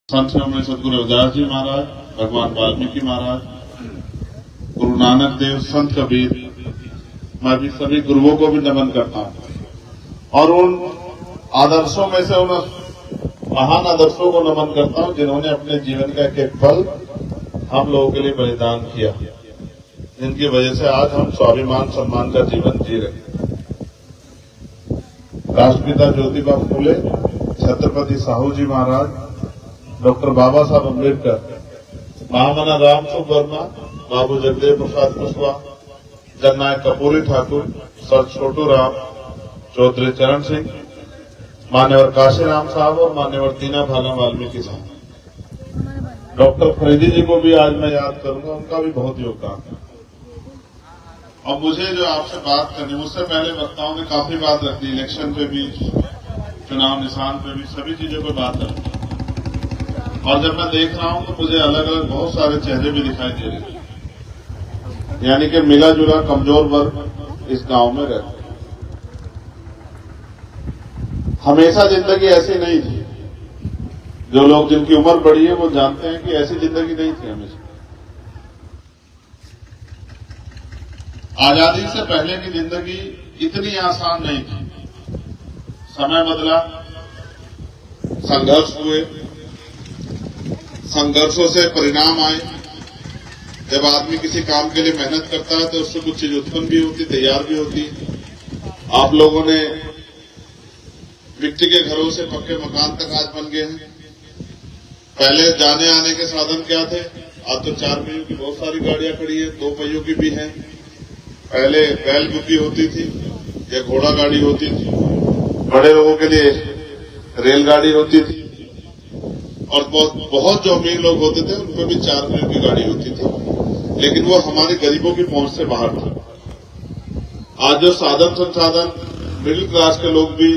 संत श्री सदगुरु रविदास जी महाराज, भगवान वाल्मीकि महाराज, गुरु नानक देव, संत कबीर, मैं भी सभी गुरुओं को भी नमन करता हूं और उन आदर्शों में से उन महान आदर्शों को नमन करता हूं जिन्होंने अपने जीवन का एक एक पल हम लोगों के लिए बलिदान किया, जिनकी वजह से आज हम स्वाभिमान सम्मान का जीवन जी रहे हैं। राष्ट्रपिता ज्योतिबा फूले, छत्रपति साहू जी महाराज, डॉक्टर बाबा साहब अम्बेडकर, महामना राम सुख वर्मा, बाबू जगदेव प्रसाद कुशवाहा, जननायक कर्पूरी ठाकुर, सर छोटू राम, चौधरी चरण सिंह, मान्यवर काशीराम साहब और मान्यवर दीना भाला वाल्मीकि साहब। डॉक्टर फरीदी जी को भी आज मैं याद करूंगा, उनका भी बहुत योगदान है। और मुझे जो आपसे बात करनी, मुझसे पहले वक्ताओं ने काफी बात रख दी, इलेक्शन पे भी, चुनाव निशान पे भी, सभी चीजों पर बात रखी। और जब मैं देख रहा हूं तो मुझे अलग अलग बहुत सारे चेहरे भी दिखाई दे रहे हैं, यानी कि मिला जुला कमजोर वर्ग इस गांव में रहता है। हमेशा जिंदगी ऐसी नहीं थी। जो लोग जिनकी उम्र बड़ी है वो जानते हैं कि ऐसी जिंदगी नहीं थी हमेशा। आजादी से पहले की जिंदगी इतनी आसान नहीं थी। समय बदला, संघर्ष हुए, संघर्षों से परिणाम आए। जब आदमी किसी काम के लिए मेहनत करता है तो उससे कुछ चीज उत्पन्न भी होती, तैयार भी होती। आप लोगों ने मिट्टी के घरों से पक्के मकान तक आज बन गए हैं। पहले जाने आने के साधन क्या थे? आज तो 4 पहियों की बहुत सारी गाड़ियां खड़ी है, 2 पहियों की भी है। पहले बैल बुकी होती थी या घोड़ा गाड़ी होती थी, बड़े लोगों के लिए रेलगाड़ी होती थी, और बहुत जो अमीर लोग होते थे उनमें भी 4 पहियों की गाड़ी होती थी, लेकिन वो हमारे गरीबों की पहुंच से बाहर थी। आज जो साधन संसाधन मिडिल क्लास के लोग भी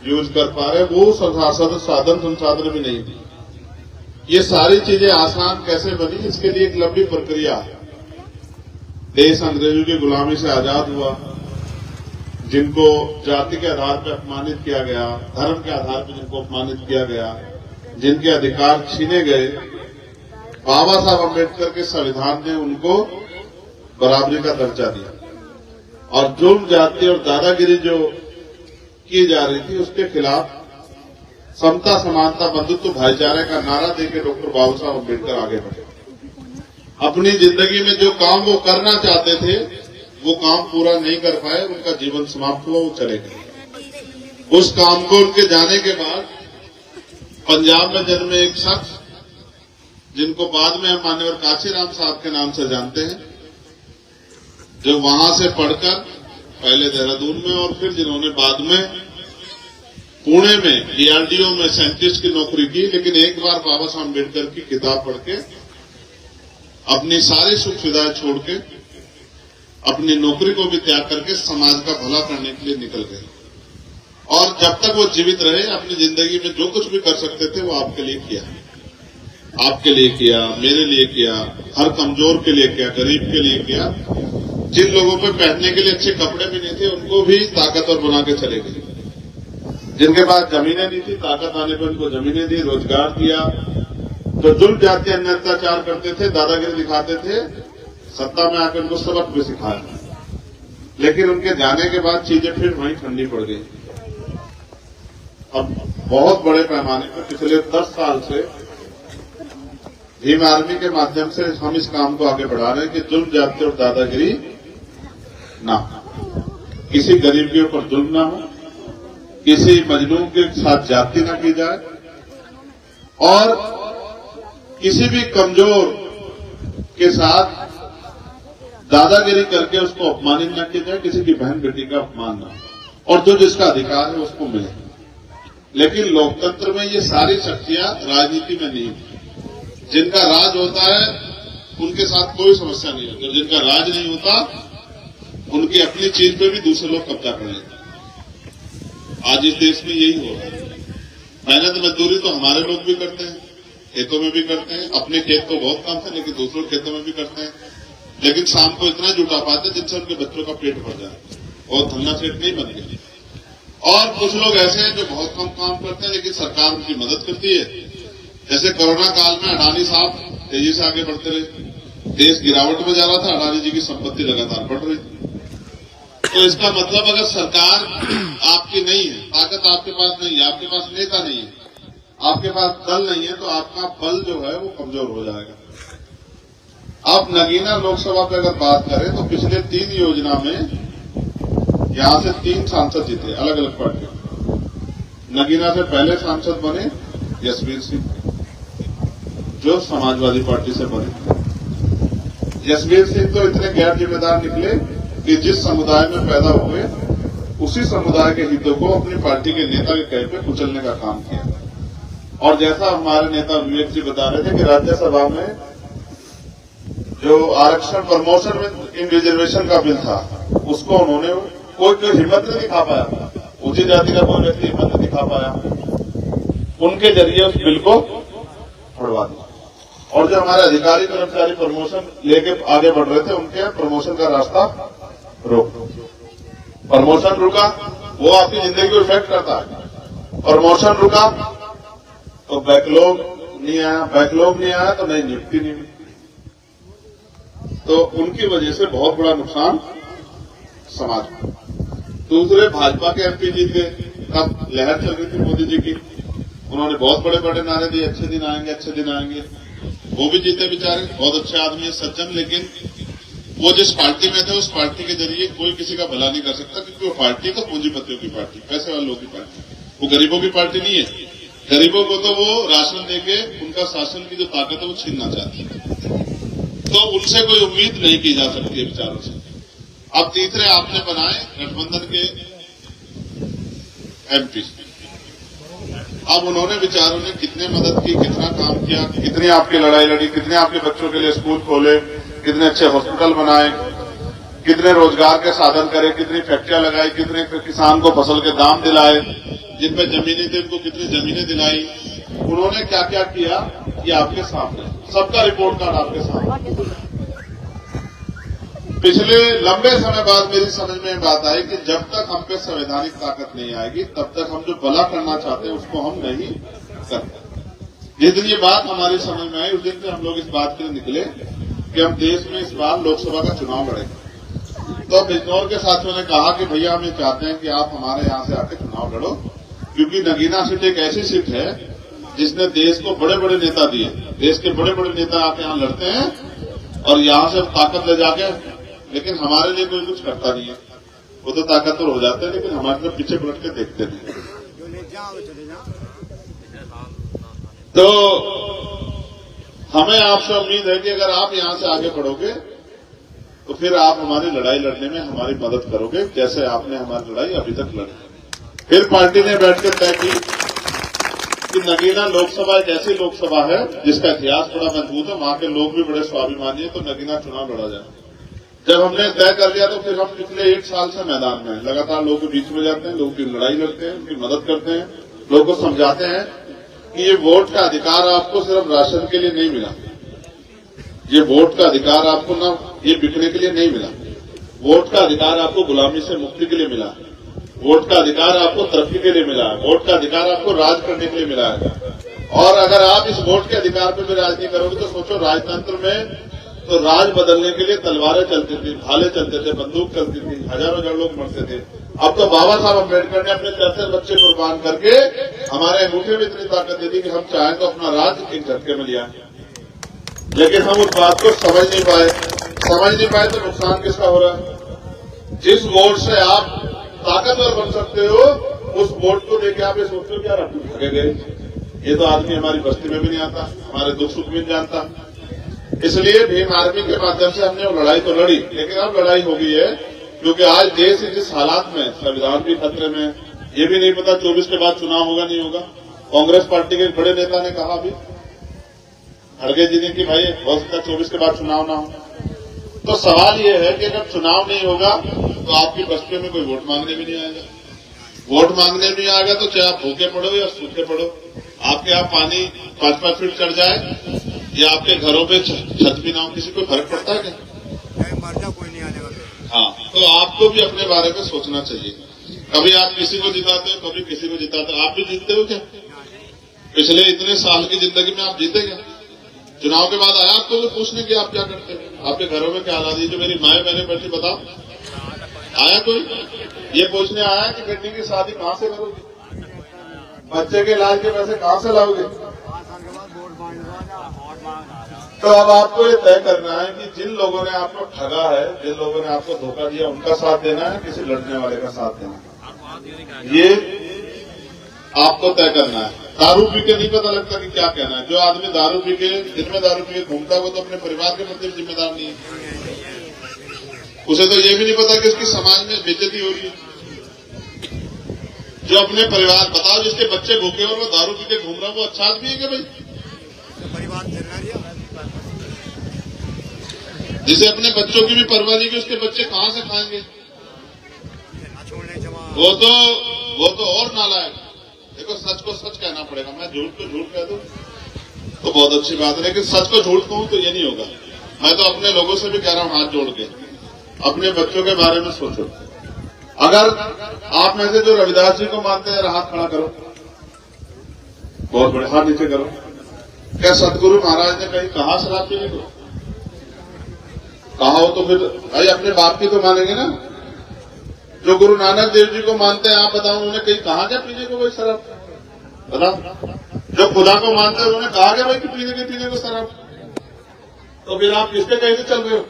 यूज कर पा रहे, वो साधन संसाधन भी नहीं थी। ये सारी चीजें आसान कैसे बनी, इसके लिए एक लंबी प्रक्रिया है। देश अंग्रेजों की गुलामी से आजाद हुआ, जिनको जाति के आधार पर अपमानित किया गया, धर्म के आधार पर जिनको अपमानित किया गया, जिनके अधिकार छीने गए, बाबा साहब अम्बेडकर के संविधान ने उनको बराबरी का दर्जा दिया। और जुल्म, जाति और दादागिरी जो की जा रही थी उसके खिलाफ समता, समानता, बंधुत्व, भाईचारे का नारा देकर डॉक्टर बाबा साहब अम्बेडकर आगे बढ़े। अपनी जिंदगी में जो काम वो करना चाहते थे वो काम पूरा नहीं कर पाए, उनका जीवन समाप्त हुआ, वो चले गए। उस काम को उनके जाने के बाद पंजाब में जन्मे एक शख्स, जिनको बाद में हम मान्यवर काशीराम साहब के नाम से जानते हैं, जो वहां से पढ़कर पहले देहरादून में और फिर जिन्होंने बाद में पुणे में डीआरडीओ में साइंटिस्ट की नौकरी की, लेकिन एक बार बाबा साहब अम्बेडकर की किताब पढ़ के अपनी सारी सुख सुविधाएं छोड़ के अपनी नौकरी को भी त्याग करके समाज का भला करने के लिए निकल गए। और जब तक वो जीवित रहे अपनी जिंदगी में जो कुछ भी कर सकते थे वो आपके लिए किया, आपके लिए किया, मेरे लिए किया, हर कमजोर के लिए किया, गरीब के लिए किया। जिन लोगों पे पहनने के लिए अच्छे कपड़े भी नहीं थे उनको भी ताकतवर बना के चले गए। जिनके पास जमीनें नहीं थी, ताकत आने पर उनको जमीनें दी, रोजगार दिया। जो जुल्म, जाति, अन्य अत्याचार करते थे, दादागिरी दिखाते थे, सत्ता में आकर उनको सबक भी सिखाया। लेकिन उनके जाने के बाद चीजें फिर वहीं ठंडी पड़ गई। अब बहुत बड़े पैमाने पर पिछले 10 साल से भीम आर्मी के माध्यम से हम इस काम को आगे बढ़ा रहे हैं कि जुल्म, जाति और दादागिरी ना हो, किसी गरीब के ऊपर जुल्म ना हो, किसी मजलूम के साथ जाति ना की जाए, और किसी भी कमजोर के साथ दादागिरी करके उसको अपमानित न किया जाए, किसी की बहन बेटी का अपमान ना हो, और जो जिसका अधिकार है उसको मिले। लेकिन लोकतंत्र में ये सारी शक्तियां राजनीति में नहीं है। जिनका राज होता है उनके साथ कोई समस्या नहीं होती, जिनका राज नहीं होता उनकी अपनी चीज पे भी दूसरे लोग कब्जा कर लेते हैं। आज इस देश में यही हो रहा है। मेहनत मजदूरी तो हमारे लोग भी करते हैं, खेतों में भी करते हैं, अपने खेत तो बहुत कम है लेकिन दूसरों खेतों में भी करते हैं, लेकिन शाम को इतना जुटा पाते जिनसे उनके बच्चों का पेट भर जाए और धन्ना सेठ नहीं बन गया। और कुछ लोग ऐसे हैं जो बहुत कम काम करते हैं लेकिन सरकार उनकी मदद करती है, जैसे कोरोना काल में अडानी साहब तेजी से आगे बढ़ते रहे, देश गिरावट में जा रहा था, अडानी जी की संपत्ति लगातार बढ़ रही थी। तो इसका मतलब अगर सरकार आपकी नहीं है, ताकत आपके पास नहीं है, आपके पास नेता नहीं है, आपके पास दल नहीं है, तो आपका बल जो है वो कमजोर हो जाएगा। आप नगीना लोकसभा पे अगर बात करें तो पिछले 3 योजना में यहां से 3 सांसद जीते, अलग अलग पार्टी। नगीना से पहले सांसद बने जसवीर सिंह, जो समाजवादी पार्टी से बने। जसवीर सिंह तो इतने गैर जिम्मेदार निकले कि जिस समुदाय में पैदा हुए उसी समुदाय के हितों को अपनी पार्टी के नेता के कहे पे कुचलने का काम किया। और जैसा हमारे नेता विवेक जी बता रहे थे कि राज्यसभा में जो आरक्षण प्रमोशन में इन रिजर्वेशन का बिल था, उसको उन्होंने कोई हिम्मत नहीं दिखा पाया, ऊंची जाति का कोई व्यक्ति हिम्मत नहीं दिखा पाया, उनके जरिए उस बिल को उड़वा दिया। और जो हमारे अधिकारी कर्मचारी प्रमोशन लेके आगे बढ़ रहे थे, उनके प्रमोशन का रास्ता रोक दो। प्रमोशन रुका, वो आपकी जिंदगी को इफेक्ट करता है। प्रमोशन रुका तो बैकलॉग नहीं आया, बैकलॉग नहीं आया तो नई नियुक्ति नहीं हुई। तो उनकी वजह से बहुत बड़ा नुकसान समाज में। दूसरे भाजपा के एमपी जीते, तब लहर चल रही थी मोदी जी की, उन्होंने बहुत बड़े बड़े नारे दिए, अच्छे दिन आएंगे, अच्छे दिन आएंगे। वो भी जीते बेचारे, बहुत अच्छे आदमी है, सज्जन, लेकिन वो जिस पार्टी में थे उस पार्टी के जरिए कोई किसी का भला नहीं कर सकता, क्योंकि वो पार्टी तो पूंजीपतियों की पार्टी, पैसे वालों की पार्टी, वो गरीबों की पार्टी नहीं है। गरीबों को तो वो राशन देके उनका शासन की जो ताकत है वो छीनना चाहती है, तो उनसे कोई उम्मीद नहीं की जा सकती है बेचारों से। अब तीसरे आपने बनाए गठबंधन के एमपी, अब उन्होंने बेचारों ने कितने मदद की, कितना काम किया, कितनी आपकी लड़ाई लड़ी, कितने आपके बच्चों के लिए स्कूल खोले, कितने अच्छे हॉस्पिटल बनाए, कितने रोजगार के साधन करे, कितनी फैक्ट्रियां लगाई, कितने किसान को फसल के दाम दिलाए, जिनपे जमीनें थी उनको कितनी जमीनें दिलाई, उन्होंने क्या क्या किया, ये आपके सामने, सबका रिपोर्ट कार्ड आपके सामने। पिछले लंबे समय बाद मेरी समझ में बात आई कि जब तक हम पे संवैधानिक ताकत नहीं आएगी, तब तक हम जो भला करना चाहते हैं उसको हम नहीं करते। जिस दिन ये बात हमारी समझ में आई, उस दिन से हम लोग इस बात के लिए निकले कि हम देश में इस बार लोकसभा का चुनाव लड़ेंगे। तो बिजनौर के साथियों ने कहा कि भैया हम ये चाहते हैं कि आप हमारे यहाँ से आके चुनाव लड़ो, क्योंकि नगीना सीट एक ऐसी सीट है जिसने देश को बड़े बड़े नेता दिए, देश के बड़े बड़े नेता आके यहाँ लड़ते हैं और यहाँ से ताकत ले जाके, लेकिन हमारे लिए कोई कुछ करता नहीं है। वो तो ताकतवर हो जाते हैं, लेकिन हमारे लिए पीछे पलट के देखते नहीं। तो हमें आपसे उम्मीद है कि अगर आप यहां से आगे बढ़ोगे तो फिर आप हमारी लड़ाई लड़ने में हमारी मदद करोगे, जैसे आपने हमारी लड़ाई अभी तक लड़ी। फिर पार्टी ने बैठकर तय की कि नगीना लोकसभा एक ऐसी लोकसभा है जिसका इतिहास बड़ा मजबूत है, वहां के लोग भी बड़े स्वाभिमानी है, तो नगीना चुनाव लड़ा जाए। जब हमने तय कर लिया तो फिर हम पिछले 1 साल से मैदान में लगातार लोगों के बीच में जाते हैं, लोगों की लड़ाई लड़ते हैं, उनकी मदद करते हैं, लोगों को समझाते हैं कि ये वोट का अधिकार आपको सिर्फ राशन के लिए नहीं मिला, ये वोट का अधिकार आपको ना ये बिकने के लिए नहीं मिला, वोट का अधिकार आपको गुलामी से मुक्ति के लिए मिला, वोट का अधिकार आपको तरक्की के लिए मिला, वोट का अधिकार आपको राज करने के लिए मिला है। और अगर आप इस वोट के अधिकार पर भी राज नहीं करोगे तो सोचो, राजतंत्र में तो राज बदलने के लिए तलवारें चलती थी, भाले चलते थे, बंदूक चलती थी, हजारों लोग मरते थे। अब तो बाबा साहब अम्बेडकर ने अपने 4 बच्चे कुर्बान करके हमारे अंगूठे में इतनी ताकत दे दी कि हम चाहें तो अपना राज एक झटके में लिया। लेकिन हम उस बात को समझ नहीं पाए तो नुकसान किसका हो रहा है? जिस वोट से आप ताकतवर बन सकते हो, उस वोट को लेकर आप ये सोचते हो कि यार आप भागे गए, ये तो आदमी हमारी बस्ती में भी नहीं आता, हमारे दुख सुख भी नहीं जानता। इसलिए भीम आर्मी के माध्यम से हमने वो लड़ाई तो लड़ी, लेकिन अब लड़ाई हो गई है, क्योंकि आज देश जिस हालात में, संविधान भी खतरे में, ये भी नहीं पता 24 के बाद चुनाव होगा नहीं होगा। कांग्रेस पार्टी के बड़े नेता ने कहा अभी खड़गे जी ने कि भाई हो सकता 24 के बाद चुनाव ना हो। तो सवाल ये है कि अगर चुनाव नहीं होगा तो आपकी बस्तियों में कोई वोट मांगने भी नहीं आएगा। वोट मांगने नहीं आएगा तो चाहे आप भूखे पड़ो या सूखे पड़ो, आपके यहाँ पानी 5-5 फीट चढ़ जाए या आपके घरों पे छत भी ना हो, किसी को फर्क पड़ता है क्या? मरना कोई नहीं आने वाला। हाँ, तो आपको भी अपने बारे में सोचना चाहिए। कभी आप किसी को जिताते हो, कभी किसी को जिताते हो। आप भी जीतते हो क्या? पिछले इतने साल की जिंदगी में आप जीते क्या? चुनाव के बाद आया आपको तो पूछने की आप क्या करते हैं, आपके घरों में क्या हालात है? जो मेरी माए बहने बैठी, बताओ आया कोई? ये पूछने आया कि बेटी की शादी कहां से करोगे, बच्चे के इलाज के पैसे कहां से लाओगे? तो अब आपको ये तय करना है कि जिन लोगों ने आपको ठगा है, जिन लोगों ने आपको धोखा दिया, उनका साथ देना है, किसी लड़ने वाले का साथ देना है, ये आपको तय करना है। दारू पी के नहीं पता लगता कि क्या कहना है। जो आदमी दारू पी के, दिन में दारू पी के घूमता है, वो तो अपने परिवार के प्रति जिम्मेदार नहीं है। उसे तो ये भी नहीं पता कि उसकी समाज में बेइज्जती हो रही है। जो अपने परिवार, बताओ जिसके बच्चे भूखे और वो दारू पी के घूम रहा है, वो अच्छा आदमी है क्या भाई? जिसे अपने बच्चों की भी परवाह नहीं कि उसके बच्चे कहां से खाएंगे, वो तो और नालायक। देखो, सच को सच कहना पड़ेगा। मैं झूठ को झूठ कह दूं तो बहुत अच्छी बात है, लेकिन सच को झूठ कहूं तो ये नहीं होगा। मैं तो अपने लोगों से भी कह रहा हूं, हाथ जोड़ के अपने बच्चों के बारे में सोचो। अगर आप में से जो रविदास जी को मानते हैं, हाथ खड़ा करो, बहुत बड़े, हाथ नीचे करो। क्या सतगुरु महाराज ने कहीं कहा शराब पीने को? कहा हो तो फिर भाई अपने बाप की तो मानेंगे ना। जो गुरु नानक देव जी को मानते हैं, आप बताओ उन्होंने कहीं कहा क्या पीने को कोई शराब? बताओ। जो खुदा को मानते हैं उन्होंने कहा क्या भाई कि पीने को शराब? तो फिर आप किसके कहीं से चल रहे हो?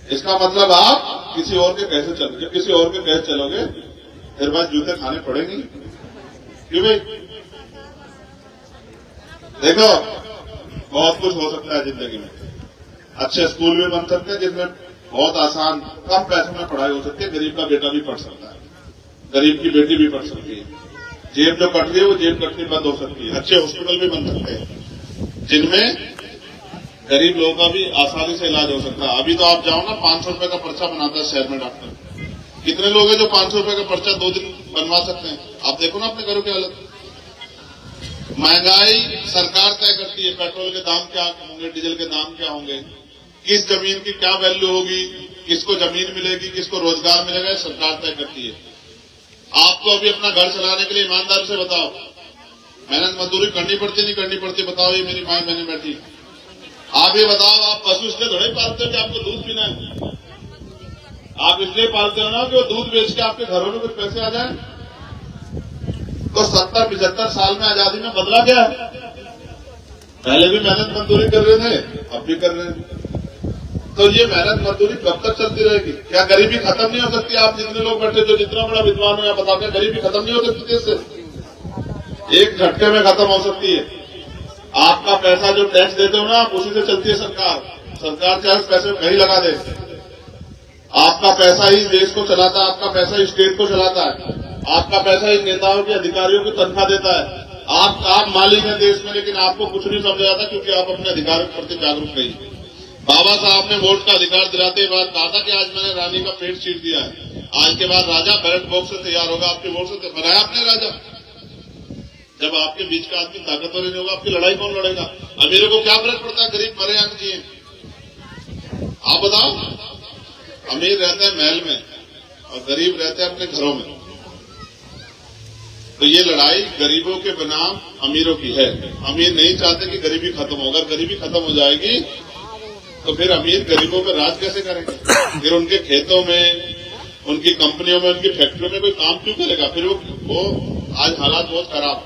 इसका मतलब आप किसी और के कैसे चलोगे? किसी और के कैसे चलोगे फिर बाद जूते खाने पड़ेंगे। क्यों भाई? देखो, बहुत कुछ हो सकता है जिंदगी में। अच्छे स्कूल भी बन सकते हैं जिसमें बहुत आसान, कम पैसों में पढ़ाई हो सकती है। गरीब का बेटा भी पढ़ सकता है, गरीब की बेटी भी पढ़ सकती है। जेब जो कट रही है वो जेब कटनी बंद हो सकती है। अच्छे हॉस्पिटल भी बन सकते हैं जिनमें गरीब लोगों का भी आसानी से इलाज हो सकता है। अभी तो आप जाओ ना, 500 रुपए का पर्चा बनाता है शहर में डॉक्टर। कितने लोग हैं जो 500 रुपए का पर्चा 2 दिन बनवा सकते हैं? आप देखो ना अपने घरों की हालत। महंगाई सरकार तय करती है। पेट्रोल के दाम क्या होंगे, डीजल के दाम क्या होंगे, किस जमीन की क्या वैल्यू होगी, किसको जमीन मिलेगी, किसको रोजगार मिलेगा, सरकार तय करती है। आपको अभी अपना घर चलाने के लिए ईमानदारी से बताओ, मेहनत मजदूरी करनी पड़ती नहीं करनी पड़ती? बताओ, ये मेरी माँ बहने बैठी। आप ये बताओ, आप पशु इसलिए थोड़े पालते हो कि आपको दूध पीना है? आप इसलिए पालते हो ना कि वो दूध बेच के आपके घरों में कुछ पैसे आ जाए। तो 70-75 साल में आजादी में बदला क्या है? पहले भी मेहनत मजदूरी कर रहे थे, अब भी कर रहे हैं। तो ये मेहनत मजदूरी कब तक चलती रहेगी? क्या गरीबी खत्म नहीं हो सकती? आप जितने लोग बैठे, जो जितना बड़ा विद्वान हो, या बताओ, क्या गरीबी खत्म नहीं हो सकती देश से? एक झटके में खत्म हो सकती है। आपका पैसा जो टैक्स देते हो ना, आप उसी से चलती है सरकार। सरकार चाहे उस पैसे में कहीं लगा दे, आपका पैसा ही देश को चलाता है, आपका पैसा ही स्टेट को चलाता है, आपका पैसा ही नेताओं के अधिकारियों को तनख्वाह देता है। आप मालिक हैं देश में, लेकिन आपको कुछ नहीं समझा जाता क्योंकि आप अपने अधिकारों के प्रति जागरूक नहीं। बाबा साहब ने वोट का अधिकार दिलाते बाद कहा था कि आज मैंने रानी का पेट चीर दिया है, आज के बाद राजा बैलेट बॉक्स से तैयार होगा, आपके वोट से बनाया आपने राजा। जब आपके बीच का आदमी ताकतवर नहीं होगा, आपकी लड़ाई कौन लड़ेगा? अमीरों को क्या फर्क पड़ता है गरीब मरे या जिए? आप बताओ। अमीर रहते हैं महल में और गरीब रहते हैं अपने घरों में। तो ये लड़ाई गरीबों के बनाम अमीरों की है। अमीर नहीं चाहते कि गरीबी खत्म हो। अगर गरीबी खत्म हो जाएगी तो फिर अमीर गरीबों पर राज कैसे करेंगे? फिर उनके खेतों में, उनकी कंपनियों में, उनकी फैक्ट्रियों में कोई काम क्यों करेगा? फिर वो आज हालात बहुत खराब।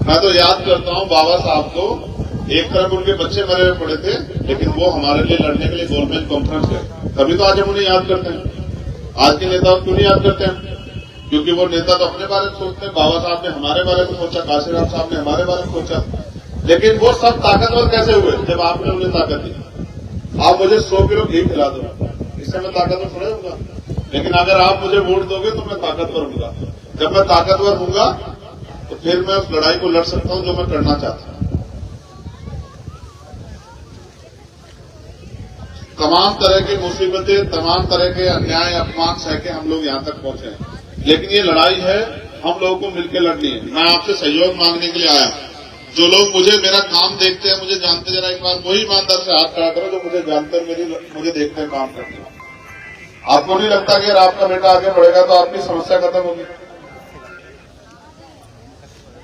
मैं तो याद करता हूं बाबा साहब को, एक तरफ उनके बच्चे मरे हुए पड़े थे, लेकिन वो हमारे लिए लड़ने के लिए गोलमेज कॉन्फ्रेंस गए। तभी तो आज हम उन्हें याद करते हैं। आज के नेताओं क्यों नहीं याद करते हैं? क्योंकि वो नेता तो अपने बारे में सोचते हैं। बाबा साहब ने हमारे बारे में सोचा, काशीराम साहब ने हमारे बारे में सोचा, लेकिन वो सब ताकतवर कैसे हुए? जब आपने उन्हें ताकत दी। आप मुझे 100 किलो घी खिला दो, इससे मैं ताकतवर थोड़ा होगा। लेकिन अगर आप मुझे वोट दोगे तो मैं ताकतवर हूंगा। जब मैं ताकतवर हूंगा तो फिर मैं उस लड़ाई को लड़ सकता हूं जो मैं करना चाहता हूं। तमाम तरह की मुसीबतें, तमाम तरह के अन्याय, अपमान सह के हम लोग यहां तक पहुंचे हैं, लेकिन ये लड़ाई है, हम लोगों को मिलकर लड़नी है। मैं आपसे सहयोग मांगने के लिए आया। जो लोग मुझे, मेरा काम देखते हैं, मुझे जानते, जरा एक बार वही ईमानदार से हाथ खड़ा करो जो मुझे जानते हैं, मुझे देखते हैं काम करते हैं। आपको नहीं लगता कि अगर आपका बेटा आगे बढ़ेगा तो आपकी समस्या खत्म होगी?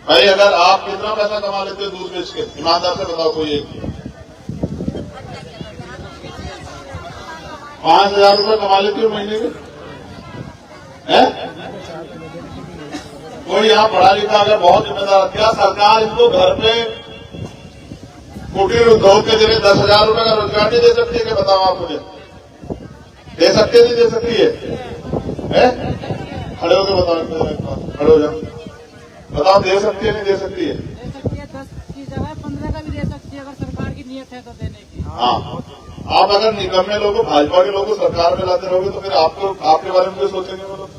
भाई अगर आप कितना पैसा कमा लेते हो दूध बेच के, ईमानदार से बताओ कोई एक? 5,000 रुपये कमा लेते हो महीने के? कोई यहाँ पढ़ा लिखा अगर बहुत जिम्मेदार, क्या सरकार इनको घर पे कुटीर उद्योग के जरिए 10,000 रुपये का रोजगार नहीं दे सकती है? क्या बताओ आप मुझे, दे सकती है नहीं दे सकती है? खड़े होकर बताओ, खड़े हो जाओ, बताओ दे सकती है नहीं दे सकती है? दे सकती है, 10 की जगह 15 का भी दे सकती है अगर सरकार की नीयत है तो देने की। हाँ, आप अगर निकम्मे लोगों, भाजपा के लोगों सरकार में लाते रहोगे तो फिर आपको आपके बारे में क्यों सोचेंगे वो लोग?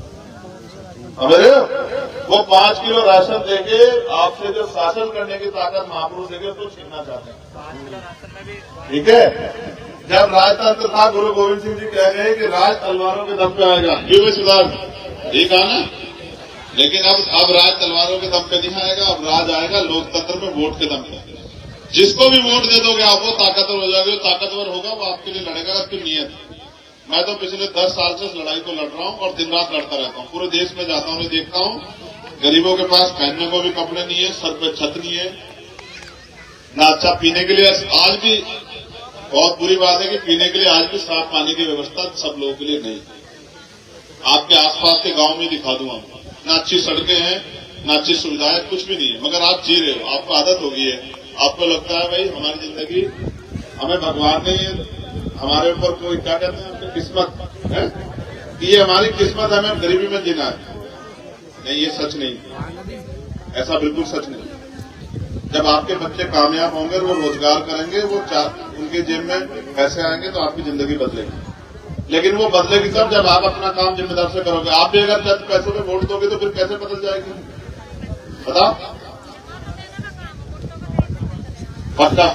समझे? वो 5 किलो राशन देके आपसे जो शासन करने की ताकत महापुरुष देंगे उसको छीनना चाहते हैं। ठीक है, जब राजतंत्र था गुरु गोविंद सिंह जी कह रहे हैं कि राज तलवारों के दम पे आएगा, ये भी सुधार ठीक है ना? लेकिन अब राज तलवारों के दम पे नहीं आएगा, अब राज आएगा लोकतंत्र में वोट के दम पे। जिसको भी वोट दे दोगे आप वो ताकतवर हो जाओगे, ताकतवर होगा वो आपके लिए लड़ेगा, आपकी नीयत। मैं तो पिछले 10 साल से इस लड़ाई को लड़ रहा हूँ और दिन रात लड़ता रहता हूँ। पूरे देश में जाता हूँ, देखता हूँ गरीबों के पास पहनने को भी कपड़े नहीं है, सर पे छत नहीं है, ना अच्छा पीने के लिए। आज भी बहुत बुरी बात है कि पीने के लिए आज भी साफ पानी की व्यवस्था सब लोगों के लिए नहीं। आपके आसपास के गांव में दिखा दूंगा, ना अच्छी सड़कें हैं, ना अच्छी सुविधाएं, कुछ भी नहीं है, मगर आप जी रहे हो, आपको आदत हो गई है। आपको लगता है भाई हमारी जिंदगी, हमें भगवान ने हमारे ऊपर कोई क्या कहते हैं अपनी किस्मत है, ये हमारी किस्मत, हमें गरीबी में जीना है। नहीं, ये सच नहीं, ऐसा बिल्कुल सच नहीं। जब आपके बच्चे कामयाब होंगे, वो रोजगार करेंगे, वो उनके जेब में पैसे आएंगे तो आपकी जिंदगी बदलेगी। लेकिन वो बदलेगी तब जब आप अपना काम जिम्मेदार से करोगे। आप भी अगर 10 पैसों में वोट दोगे तो फिर कैसे बदल जाएगी? बताओ, पक्का?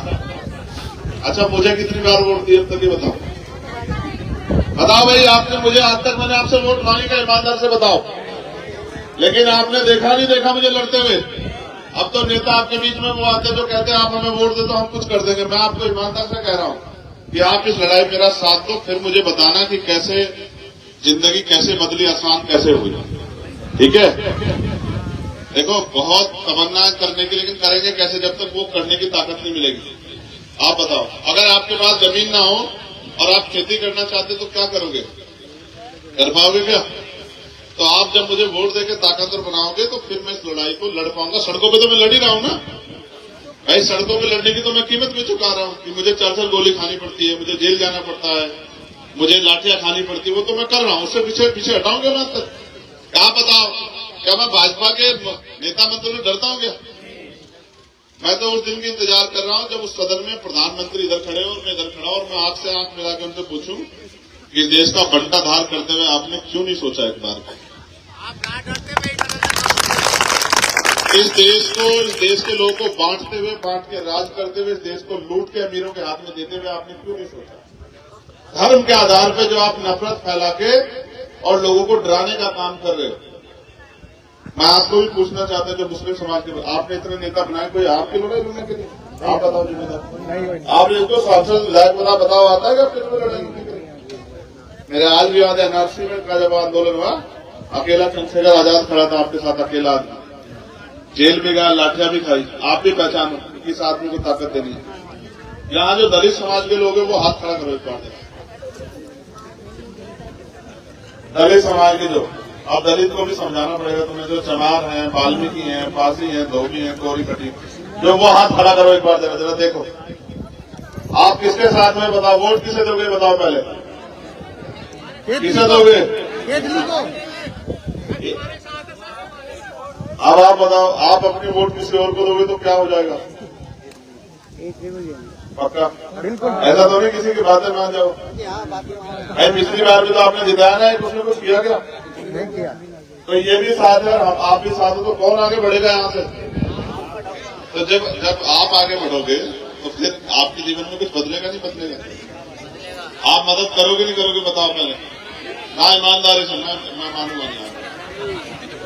अच्छा, मुझे कितनी बार वोट दिए अब तक ये बताओ भाई। आपने मुझे आज तक, मैंने आपसे वोट मांगी का? ईमानदार से बताओ। लेकिन आपने देखा नहीं देखा मुझे लड़ते हुए? अब तो नेता आपके बीच में वो आते जो कहते हैं आप हमें वोट दे तो हम कुछ कर देंगे। मैं आपको ईमानदार से कह रहा हूं कि आप इस लड़ाई मेरा साथ दो, फिर मुझे बताना कि कैसे जिंदगी कैसे बदली, आसान कैसे हुई। ठीक है? देखो, बहुत तमन्ना करने की, लेकिन करेंगे कैसे जब तक वो करने की ताकत नहीं मिलेगी? आप बताओ, अगर आपके पास जमीन ना हो और आप खेती करना चाहते तो क्या करोगे? कर पाओगे क्या? तो आप जब मुझे वोट देकर ताकतवर बनाओगे तो फिर मैं इस लड़ाई को लड़ पाऊंगा। सड़कों पे तो मैं लड़ ही रहा हूं ना भाई, सड़कों पे लड़ने की तो मैं कीमत भी चुका रहा हूं कि मुझे 4 गोली खानी पड़ती है, मुझे जेल जाना पड़ता है, मुझे लाठियां खानी पड़ती है, वो तो मैं कर रहा हूं। उससे पीछे हटाऊंगा मैं तक? क्या बताओ, क्या मैं भाजपा के नेता मंत्री से डरता हूं क्या? मैं तो उस दिन की इंतजार कर रहा हूं जब उस सदन में प्रधानमंत्री इधर खड़े और मैं इधर खड़ा, और मैं आंख से आंख मिला के उनसे पूछूं कि इस देश का बंटाधार करते हुए आपने क्यों नहीं सोचा एक बार? इस देश के लोगों को बांट के राज करते हुए, इस देश को लूट के अमीरों के हाथ में देते हुए आपने क्यों नहीं सोचा? धर्म के आधार पर जो आप नफरत फैला के और लोगों को डराने का काम कर रहे हो। मैं आपको भी पूछना चाहता हूं, जो मुस्लिम समाज के आपने इतने नेता बनाए, कोई आपकी लड़ाई लड़ने के लिए? आप बताओ जिम्मेदार, आप इनको सांसद विधायक बताओ आता है क्या फिर लड़ाई? मेरे आज भी याद है एनआरसी में का जब आंदोलन हुआ, अकेला चंद्रशेखर आजाद खड़ा था आपके साथ, अकेला आदमी जेल में गया, लाठियां भी खाई। आप भी पहचानो किस आदमी को ताकत देनी है। यहाँ जो दलित समाज के लोग हैं वो हाथ खड़ा करो इस बार। दलित समाज के जो, अब दलित को भी समझाना पड़ेगा तुम्हें, जो चमार हैं, वाल्मीकि हैं, पासी हैं, धोबी हैं, कोरी कटी, जो वो हाथ खड़ा करो एक बार जरा देखो। आप किसके साथ में? बताओ, वोट किसे दोगे? बताओ पहले, किसे दोगे? अब आप बताओ, आप अपनी वोट किसी और को दोगे तो क्या हो जाएगा? पक्का? ऐसा तो नहीं किसी की बातें मान जाओ। पिछली बार भी तो आपने जिताया ना, कुछ न कुछ किया क्या? नहीं किया। तो ये भी साथ है, आप भी साथ हो, तो कौन आगे बढ़ेगा यहाँ से? तो जब आप आगे बढ़ोगे तो फिर आपके जीवन में कुछ बदलेगा नहीं बदलेगा? आप मदद करोगे नहीं करोगे? बताओ पहले ना। ईमानदारी से मैं मानूंगा नहीं।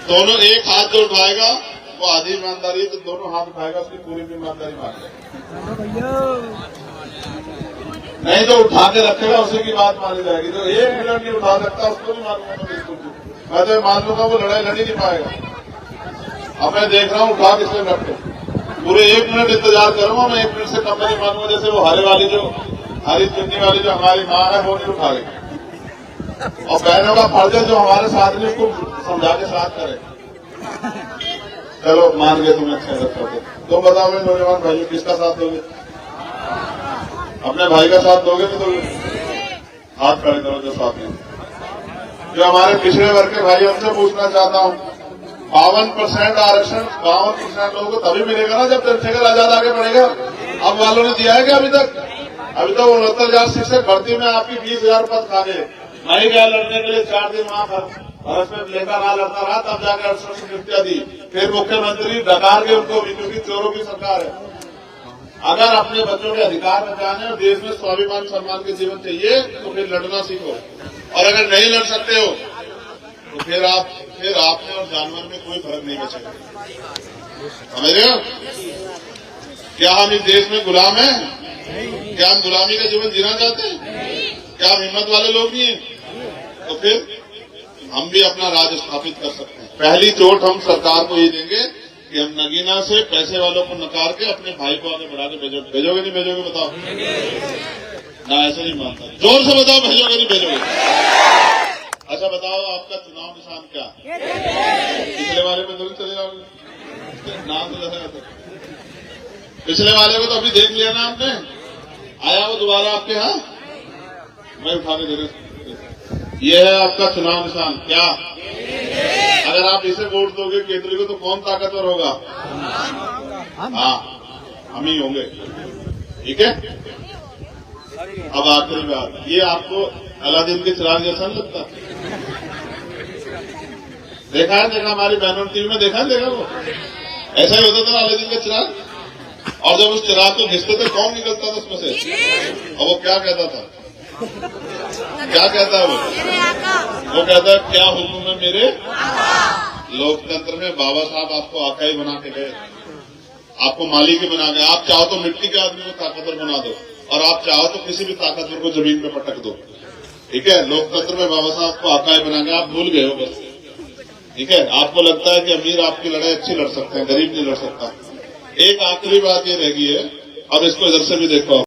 दोनों एक हाथ जो उठाएगा वो आधी ईमानदारी है, तो दोनों हाथ उठाएगा उसकी पूरी ईमानदारी मानेगा। नहीं जो उठा के रखेगा उसी की बात मानी जाएगी। जो 1 मिनट नहीं उठा सकता उसको भी मानूंगा मैं बिल्कुल। मैं तो मान लूंगा वो लड़ाई लड़ ही नहीं पाएगा। अब मैं देख रहा हूँ उठा किसने रखते, पूरे 1 मिनट इंतजार करूंगा मैं, 1 मिनट से कम नहीं मानूंगा। जैसे वो हरी चुन्नी वाली जो हमारी माँ है वो नहीं उठा रही, और बहनों का फर्ज है जो हमारे साथ में उसको समझा के साथ करे। चलो मान गए तुम्हें अच्छा करते। तुम बताओ मेरे नौजवान भाइयों किसका साथ दोगे? अपने भाई का साथ दोगे तो हाथ खड़े करो जो साथ में। जो हमारे पिछड़े वर्ग के भाई उनसे पूछना चाहता हूँ, 52% आरक्षण 52% लोगों को तभी मिलेगा ना जब चंद्रशेखर आजाद आगे बढ़ेगा। अब वालों ने दिया है क्या अभी तक? अभी तक 69,000 शिक्षक भर्ती में आपकी 20,000 पद खा गए। मैं गया लड़ने के लिए 4 दिन वहां भारत में लेकर आ लड़ता रहा, तब जाकर 68 नियुक्तियां दी। फिर मुख्यमंत्री डकार के उनको भी, क्योंकि चोरों की सरकार है। अगर अपने बच्चों के अधिकार बचाने और देश में स्वाभिमान सम्मान के जीवन चाहिए तो फिर लड़ना सीखो, और अगर नहीं लड़ सकते हो तो फिर आप में और जानवर में कोई फर्क नहीं बचेगा। समझ रहे हो? क्या हम इस देश में गुलाम हैं? क्या हम गुलामी का जीवन जीना चाहते हैं? क्या हम हिम्मत वाले लोग नहीं हैं? तो फिर हम भी अपना राज स्थापित कर सकते हैं। पहली चोट हम सरकार को ही देंगे कि हम नगीना से पैसे वालों को नकार के अपने भाई को आगे बढ़ा के भेजोगे नहीं भेजोगे? बताओ ना, ऐसे नहीं मानता। जोर से बताओ, भेजोगे नहीं भेजोगे? अच्छा बताओ, आपका चुनाव निशान क्या? पिछले वाले में जरूर चले जाओगे, नाम तो जैसा था। पिछले वाले को तो अभी देख लिया ना आपने, आया वो दोबारा आपके यहाँ, मैं उठा के दे रहा। ये है आपका चुनाव निशान। क्या? अगर आप इसे वोट दोगे केजरी को तो कौन ताकतवर होगा? हाँ, हम ही होंगे। ठीक है। अब आखिरी बात, ये आपको अलादीन के चिराग जैसा नहीं लगता? देखा है हमारी बहनों टीवी में देखा वो ऐसा ही होता था अलादीन का चिराग। और जब उस चिराग को घिसते थे कौन निकलता था उसमें से? और वो क्या कहता था? क्या कहता है वो कहता है क्या हुक्म है मेरे? लोकतंत्र में बाबा साहब आपको आका ही बना के गए, आपको मालिक ही बना गए। आप चाहो तो मिट्टी के आदमी को ताकतवर बना दो, और आप चाहो तो किसी भी ताकतवर को जमीन पे पटक दो। ठीक है, लोकतंत्र में बाबा साहब आपको आका ही बना गए, आप भूल गए हो बस। ठीक है, आपको लगता है कि अमीर आपकी लड़ाई अच्छी लड़ सकते हैं, गरीब नहीं लड़ सकता। एक आखिरी बात ये रह गई है, अब इसको इधर से भी देखो।